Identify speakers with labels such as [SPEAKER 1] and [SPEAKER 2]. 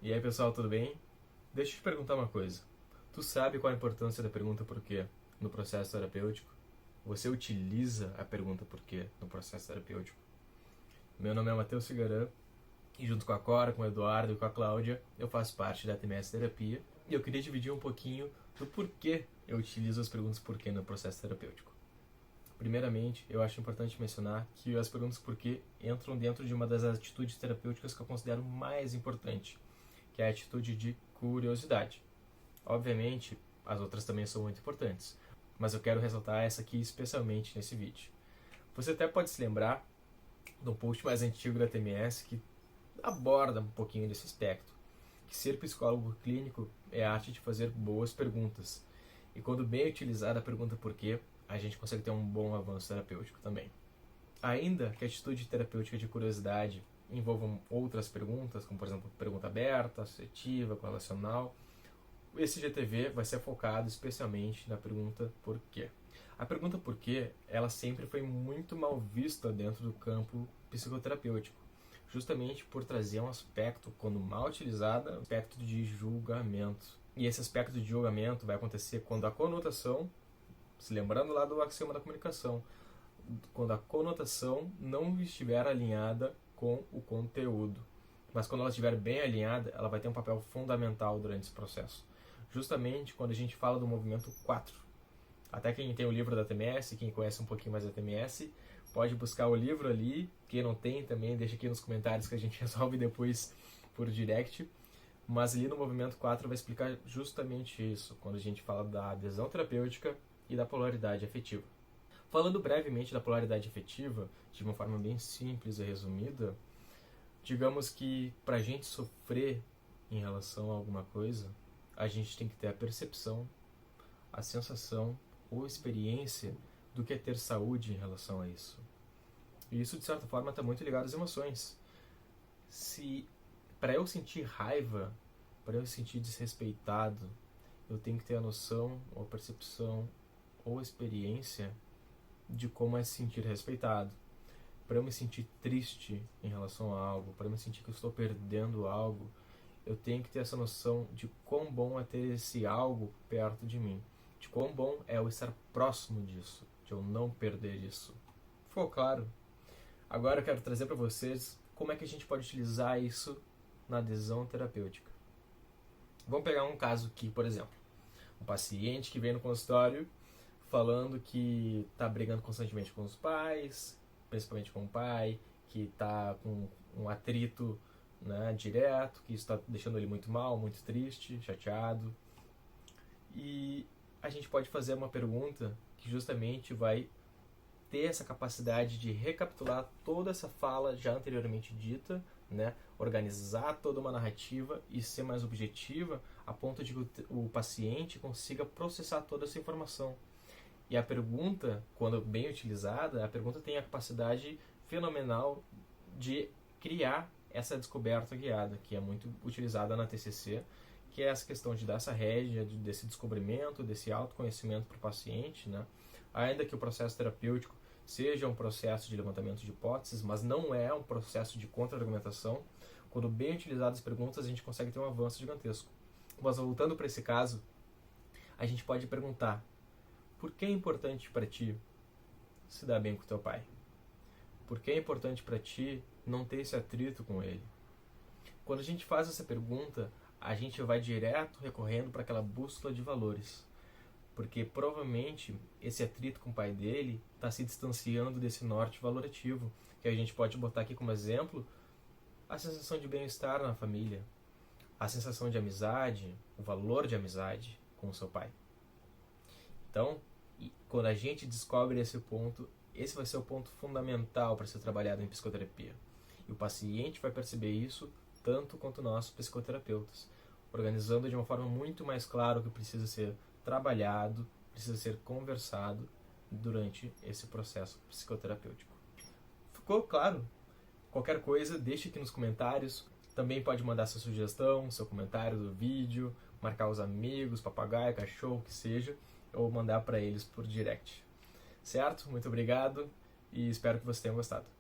[SPEAKER 1] E aí, pessoal, tudo bem? Deixa eu te perguntar uma coisa. Tu sabe qual a importância da pergunta por quê no processo terapêutico? Você utiliza a pergunta por quê no processo terapêutico? Meu nome é Matheus Figueiredo e junto com a Cora, com o Eduardo e com a Cláudia, eu faço parte da TMS Terapia e eu queria dividir um pouquinho do porquê eu utilizo as perguntas por quê no processo terapêutico. Primeiramente, eu acho importante mencionar que as perguntas por quê entram dentro de uma das atitudes terapêuticas que eu considero mais importante, que é a atitude de curiosidade. Obviamente, as outras também são muito importantes, mas eu quero ressaltar essa aqui especialmente nesse vídeo. Você até pode se lembrar de um post mais antigo da TMS que aborda um pouquinho desse aspecto, que ser psicólogo clínico é a arte de fazer boas perguntas. E quando bem utilizada a pergunta por quê, a gente consegue ter um bom avanço terapêutico também. Ainda que a atitude terapêutica de curiosidade envolvam outras perguntas, como por exemplo pergunta aberta, assertiva, correlacional, esse GTV vai ser focado especialmente na pergunta por quê. A pergunta por quê, ela sempre foi muito mal vista dentro do campo psicoterapêutico, justamente por trazer um aspecto, quando mal utilizada, aspecto de julgamento. E esse aspecto de julgamento vai acontecer quando a conotação, se lembrando lá do axioma da comunicação, quando a conotação não estiver alinhada com o conteúdo. Mas quando ela estiver bem alinhada, ela vai ter um papel fundamental durante esse processo. Justamente quando a gente fala do movimento 4. Até quem tem o livro da TMS, quem conhece um pouquinho mais da TMS, pode buscar o livro ali. Quem não tem também, deixa aqui nos comentários que a gente resolve depois por direct. Mas ali no movimento 4 vai explicar justamente isso, quando a gente fala da adesão terapêutica e da polaridade afetiva. Falando brevemente da polaridade afetiva, de uma forma bem simples e resumida, digamos que para a gente sofrer em relação a alguma coisa, a gente tem que ter a percepção, a sensação ou experiência do que é ter saúde em relação a isso. E isso, de certa forma, está muito ligado às emoções. Se para eu sentir raiva, para eu sentir desrespeitado, eu tenho que ter a noção, ou a percepção, ou a experiência de como é se sentir respeitado. Para eu me sentir triste em relação a algo, para eu me sentir que eu estou perdendo algo, eu tenho que ter essa noção de quão bom é ter esse algo perto de mim, de quão bom é eu estar próximo disso, de eu não perder isso. Ficou claro? Agora eu quero trazer para vocês como é que a gente pode utilizar isso na adesão terapêutica. Vamos pegar um caso aqui, por exemplo, um paciente que vem no consultório falando que está brigando constantemente com os pais, principalmente com o pai, que está com um atrito, né, direto, que isso está deixando ele muito mal, muito triste, chateado. E a gente pode fazer uma pergunta que justamente vai ter essa capacidade de recapitular toda essa fala já anteriormente dita, né, organizar toda uma narrativa e ser mais objetiva a ponto de que o paciente consiga processar toda essa informação. E a pergunta, quando bem utilizada, a pergunta tem a capacidade fenomenal de criar essa descoberta guiada, que é muito utilizada na TCC, que é essa questão de dar essa rédea, desse descobrimento, desse autoconhecimento para o paciente, né? Ainda que o processo terapêutico seja um processo de levantamento de hipóteses, mas não é um processo de contra-argumentação. Quando bem utilizadas as perguntas, a gente consegue ter um avanço gigantesco. Mas voltando para esse caso, a gente pode perguntar: por que é importante para ti se dar bem com teu pai? Por que é importante para ti não ter esse atrito com ele? Quando a gente faz essa pergunta, a gente vai direto recorrendo para aquela bússola de valores. Porque provavelmente esse atrito com o pai dele está se distanciando desse norte valorativo, que a gente pode botar aqui como exemplo a sensação de bem-estar na família, a sensação de amizade, o valor de amizade com o seu pai. Então, quando a gente descobre esse ponto, esse vai ser o ponto fundamental para ser trabalhado em psicoterapia. E o paciente vai perceber isso tanto quanto nós, psicoterapeutas, organizando de uma forma muito mais clara o que precisa ser trabalhado, precisa ser conversado durante esse processo psicoterapêutico. Ficou claro? Qualquer coisa, deixe aqui nos comentários. Também pode mandar sua sugestão, seu comentário do vídeo, marcar os amigos, papagaio, cachorro, o que seja, ou mandar para eles por direct. Certo? Muito obrigado e espero que vocês tenham gostado.